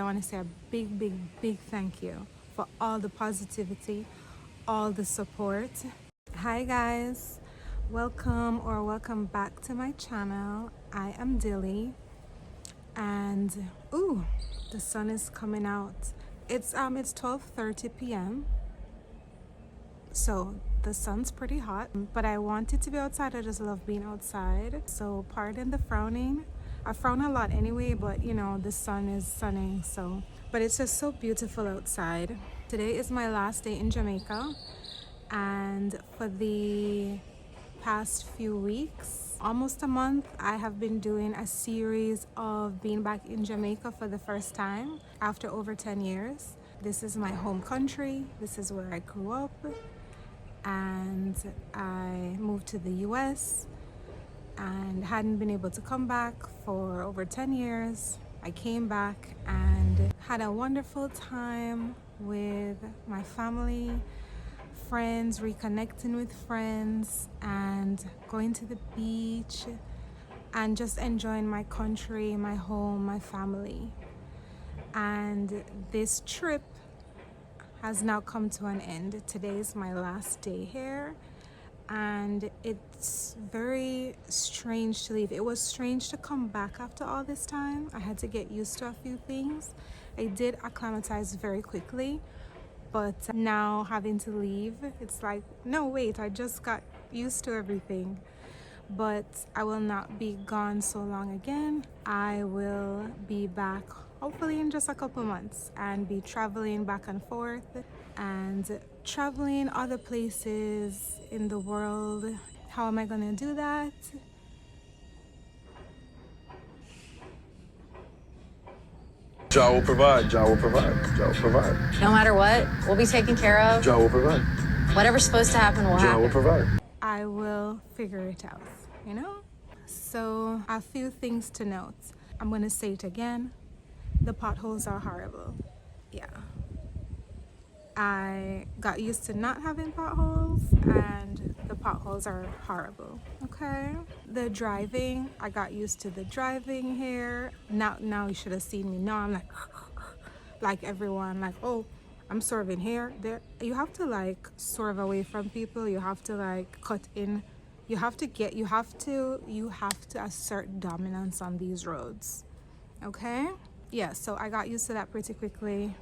want to say a big thank you for all the positivity, all the support. Hi guys, welcome back to my channel. I am Dilly, and ooh, the sun is coming out. It's 12:30 p.m. so the sun's pretty hot, but I wanted to be outside. I just love being outside, so pardon the frowning. I frown a lot anyway, but you know, the sun is sunning, so. But it's just so beautiful outside. Today is my last day in Jamaica, and for the past few weeks, almost a month, I have been doing a series of being back in Jamaica for the first time after over 10 years. This is my home country. This is where I grew up, and I moved to the US and hadn't been able to come back for over 10 years. I came back and had a wonderful time with my family, friends, reconnecting with friends, and going to the beach and just enjoying my country, my home, my family. And this trip has now come to an end. Today is my last day here, and it's very strange to leave. It was strange to come back after all this time. I had to get used to a few things. I did acclimatize very quickly, but now having to leave, it's like, no wait, I just got used to everything. But I will not be gone so long again. I will be back hopefully in just a couple months and be traveling back and forth and traveling other places in the world. How am I gonna do that? Jah will provide, Jah will provide, Jah will provide. No matter what, we'll be taken care of. Jah will provide. Whatever's supposed to happen will Jah happen. will provide. I will figure it out, you know? So a few things to note. I'm gonna say it again. The potholes are horrible. Yeah. I got used to not having potholes, and the potholes are horrible. Okay. The driving, I got used to the driving here. Now you should have seen me. Now I'm like everyone, like, oh, I'm swerving here, there. You have to like swerve away from people. You have to like cut in. You have to assert dominance on these roads. Okay. Yeah, so I got used to that pretty quickly.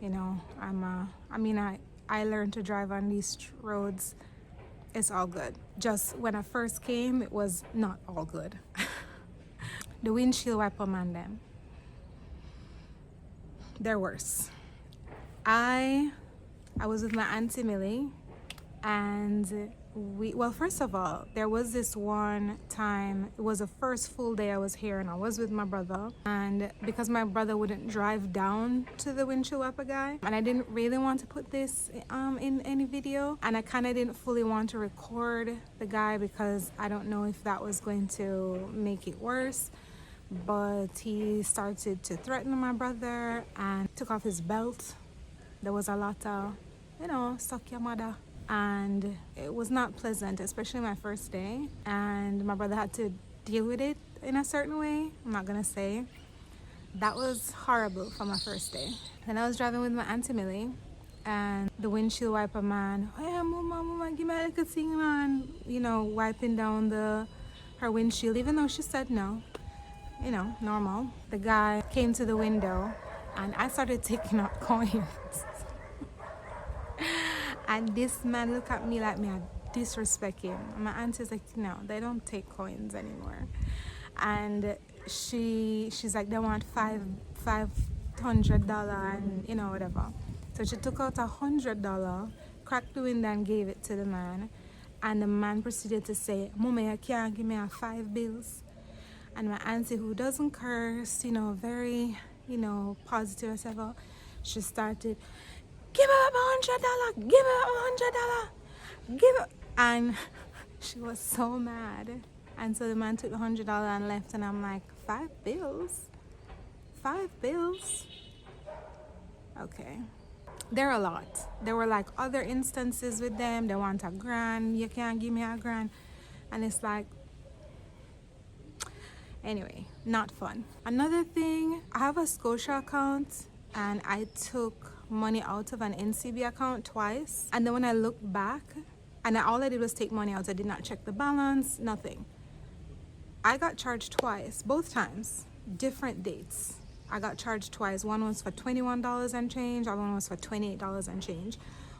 You know, I learned to drive on these roads. It's all good. Just when I first came, it was not all good. The windshield wiper man, them, they're worse. I was with my auntie Millie, and well, first of all, there was this one time, it was the first full day I was here, and I was with my brother, and because my brother wouldn't drive down to the windshield wiper guy, and I didn't really want to put this in any video, and I kind of didn't fully want to record the guy because I don't know if that was going to make it worse, but he started to threaten my brother and took off his belt. There was a lot of, you know, suck your mother. And it was not pleasant, especially my first day, and my brother had to deal with it in a certain way. I'm not gonna say. That was horrible for my first day. Then I was driving with my auntie Millie, and the windshield wiper man, hey mama, give me a little thing on, you know, wiping down her windshield, even though she said no, you know, normal. The guy came to the window, and I started taking out coins. And this man looked at me like me I disrespect him. And my auntie's like, no, they don't take coins anymore. And she's like, they want $500 and you know, whatever. So she took out $100, cracked the window and gave it to the man. And the man proceeded to say, Mama, you can't give me $5. And my auntie, who doesn't curse, you know, very, you know, positive as ever, she started, give her $100, give her $100, give her, and she was so mad. And so the man took the $100 and left, and I'm like, $5? $5? Okay. They're a lot. There were like other instances with them. They want $1,000, you can't give me $1,000, and it's like, Anyway, not fun. Another thing, I have a Scotia account and I took money out of an NCB account twice. And then when I looked back, and all I did was take money out, I did not check the balance, nothing. I got charged twice, both times, different dates. I got charged twice. One was for $21 and change, the other one was for $28 and change.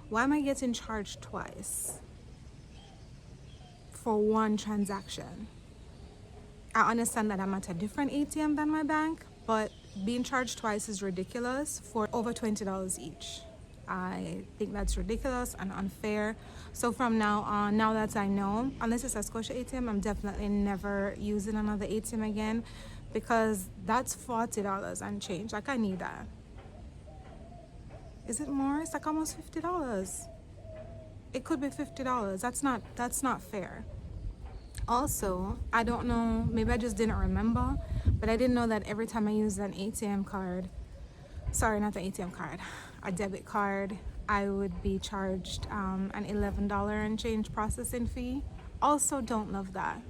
Why am I getting charged twice for one transaction? I understand that I'm at a different ATM than my bank, but being charged twice is ridiculous for over $20 each. I think that's ridiculous and unfair. So from now on, now that I know, unless it's a Scotia ATM, I'm definitely never using another ATM again, because that's $40 and change. Like, I need that. Is it more? It's like almost $50. It could be $50. That's not fair. Also, I don't know, maybe I just didn't remember, but I didn't know that every time I use an ATM card, sorry, not the ATM card, a debit card, I would be charged an $11 and change processing fee. Also, don't love that.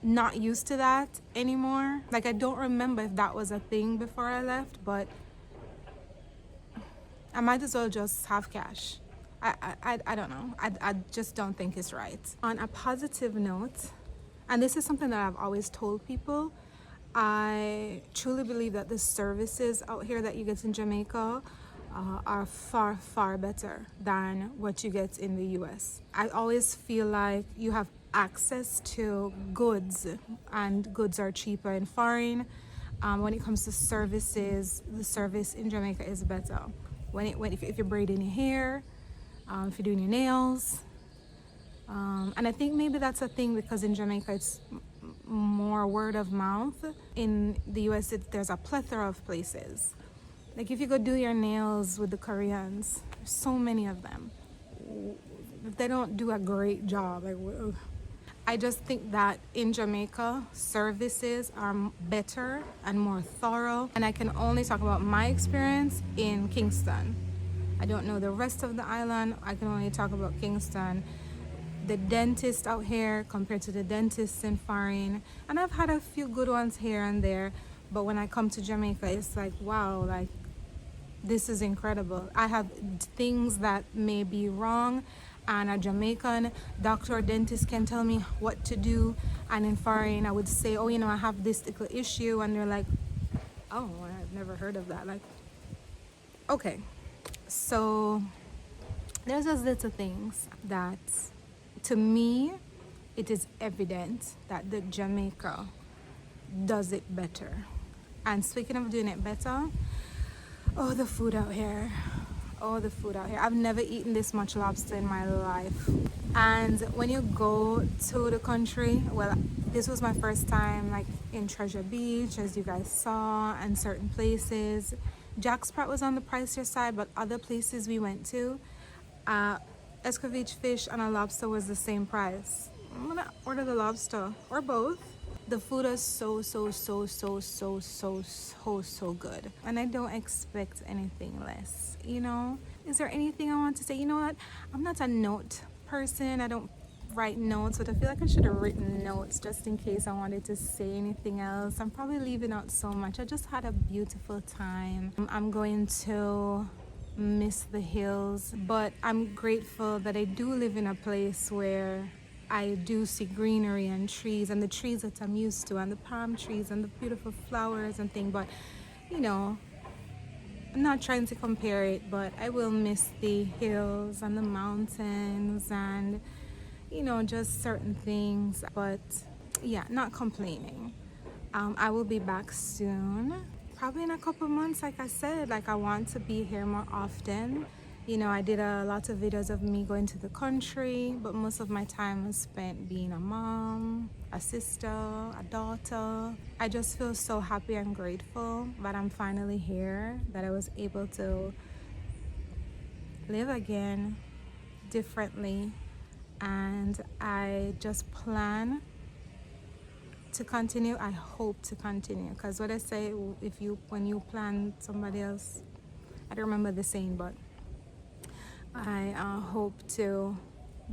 Not used to that anymore. Like, I don't remember if that was a thing before I left, but I might as well just have cash. I don't know. I just don't think it's right. On a positive note, and this is something that I've always told people, I truly believe that the services out here that you get in Jamaica are far, far better than what you get in the US. I always feel like you have access to goods, and goods are cheaper in foreign. When it comes to services, the service in Jamaica is better. If you're braiding your hair, if you're doing your nails, and I think maybe that's a thing because in Jamaica it's more word of mouth. In the US there's a plethora of places. Like, if you go do your nails with the Koreans, there's so many of them. They don't do a great job. I just think that in Jamaica, services are better and more thorough. And I can only talk about my experience in Kingston. I don't know the rest of the island. I can only talk about Kingston. The dentist out here compared to the dentists in Farrin. And I've had a few good ones here and there. But when I come to Jamaica, it's like, wow, like, this is incredible. I have things that may be wrong, and a Jamaican doctor or dentist can tell me what to do. And in foreign, I would say, oh, I have this little issue, and they're like, oh, I've never heard of that. Like, okay, so there's those little things that, to me, it is evident that the Jamaica does it better. And speaking of doing it better, oh, the food out here. Oh, the food out here. I've never eaten this much lobster in my life. And when you go to the country, well, this was my first time, like, in Treasure Beach, as you guys saw, and certain places. Jack Sprat was on the pricier side, but other places we went to, escovitch fish and a lobster was the same price. I'm gonna order the lobster, or both. The food is so good, and I don't expect anything less. Is there anything I want to say? You know what, I'm not a note person. I don't write notes, but I feel like I should have written notes just in case I wanted to say anything else. I'm probably leaving out so much. I just had a beautiful time. I'm going to miss the hills, but I'm grateful that I do live in a place where I do see greenery and trees, and the trees that I'm used to, and the palm trees and the beautiful flowers and things. But I'm not trying to compare it, but I will miss the hills and the mountains and just certain things. But yeah, not complaining. I will be back soon, probably in a couple months. Like I said, like, I want to be here more often. I did a lot of videos of me going to the country, but most of my time was spent being a mom, a sister, a daughter. I just feel so happy and grateful that I'm finally here, that I was able to live again differently. And I just plan to continue. I hope to continue, because what I say, when you plan somebody else, I don't remember the saying, but I hope to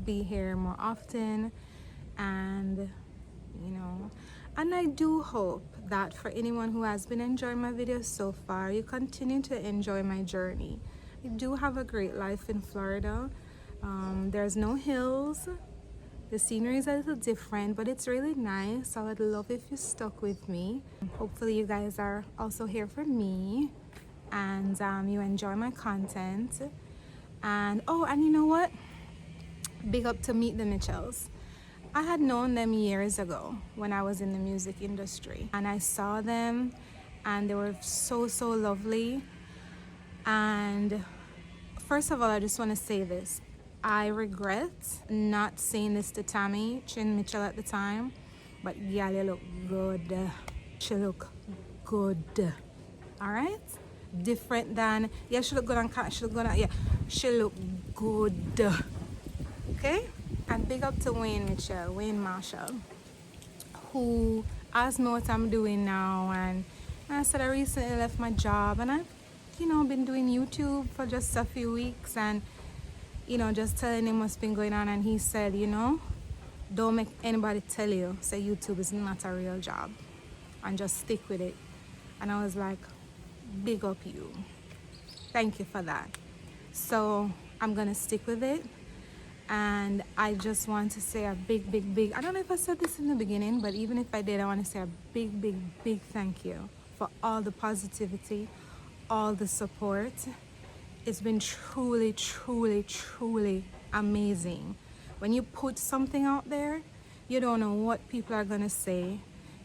be here more often. And And I do hope that for anyone who has been enjoying my videos so far, you continue to enjoy my journey. I do have a great life in Florida. There's no hills. The scenery is a little different, but it's really nice. I would love if you stuck with me. Hopefully you guys are also here for me, and you enjoy my content. And oh, and you know what? Big up to Meet the Mitchells. I had known them years ago when I was in the music industry, and I saw them and they were so lovely. And first of all, I just want to say this. I regret not saying this to Tammy, Chin Mitchell at the time, but yeah, you look good. She look good. All right? Different than, yeah, she look good on cat, she look good on, yeah, she look good. Okay? And big up to Wayne Marshall, who asked me what I'm doing now, and I said I recently left my job, and I've, been doing YouTube for just a few weeks, and, just telling him what's been going on, and he said, don't make anybody tell you, say YouTube is not a real job, and just stick with it. And I was like, big up you. Thank you for that. So I'm gonna stick with it. And I just want to say a big, I don't know if I said this in the beginning, but even if I did, I want to say a big thank you for all the positivity, all the support. It's been truly amazing. When you put something out there, you don't know what people are going to say.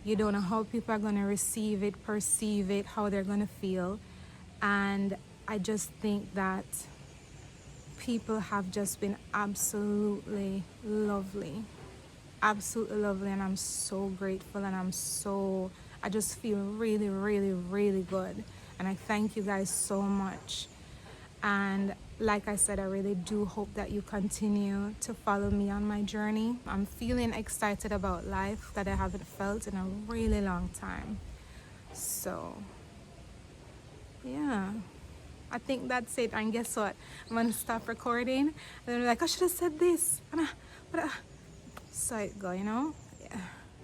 You don't know how people are going to receive it, perceive it, how they're going to feel. And I just think that people have just been absolutely lovely, and I'm so grateful, and I just feel really good, and I thank you guys so much. And like I said, I really do hope that you continue to follow me on my journey. I'm feeling excited about life that I haven't felt in a really long time. So yeah, I think that's it. And guess what? I'm gonna stop recording. And they're like, I should have said this. So it go, Yeah.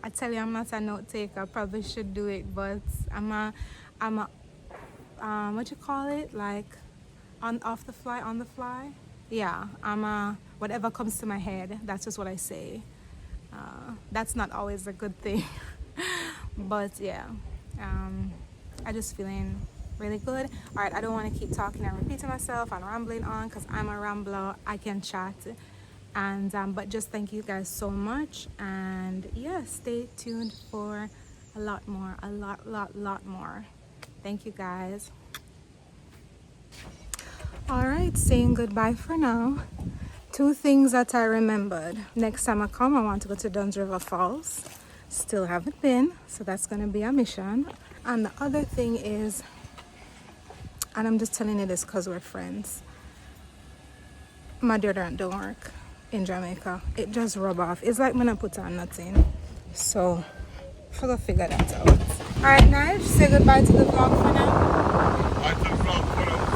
I tell you, I'm not a note taker. I probably should do it, but I'm a what you call it? Like on the fly. Yeah, I'm a whatever comes to my head. That's just what I say. That's not always a good thing, but yeah. I just feeling really good. All right, I don't want to keep talking and repeating myself and rambling on, because I'm a rambler. I can chat, and but just thank you guys so much, and yeah, stay tuned for a lot more, a lot more. Thank you guys. All right, saying goodbye for now. 2 things that I remembered. Next time I come, I want to go to Dunn's River Falls. Still haven't been, so that's gonna be a mission. And the other thing is, and I'm just telling you this because we're friends, my deodorant don't work in Jamaica. It just rub off. It's like when I put on nothing. So I gotta figure that out. All right, Nige, say goodbye to the vlog for now. I took vlog for the vlog.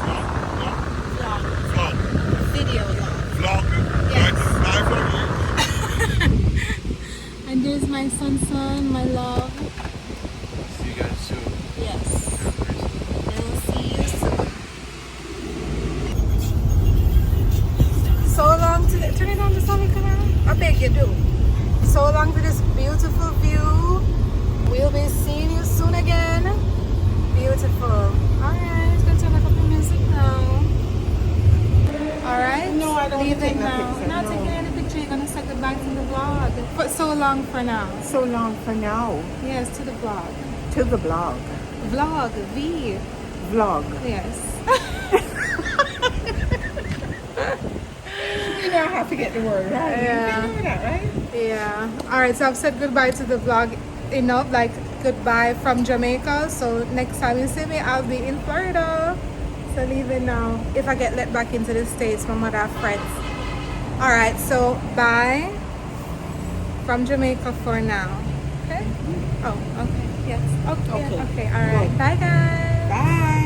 Video vlog. Vlog. Yes. Live. And there's my son, my love. See you guys soon. Yes. And we'll see you soon. So long to turn it on the Sonic camera. I beg you do. So long to this beautiful view. We'll be seeing you soon again. Beautiful. Alright, gonna turn up the music now. Alright. No, I don't leaving take no now. picture, Not no. taking any picture, you're gonna say goodbye to the vlog. For so long for now. So long for now. Yes, to the vlog. To the blog. Vlog, V. Vlog. Yes. You know how to get the word right. Yeah. You know that, right? Yeah. Alright, so I've said goodbye to the vlog enough, like goodbye from Jamaica. So next time you see me, I'll be in Florida. So leaving now. If I get let back into the States, my mother have friends. Alright, so bye from Jamaica for now. Okay? Oh, okay. Yes. Okay. Okay. Okay. Alright. Bye guys. Bye.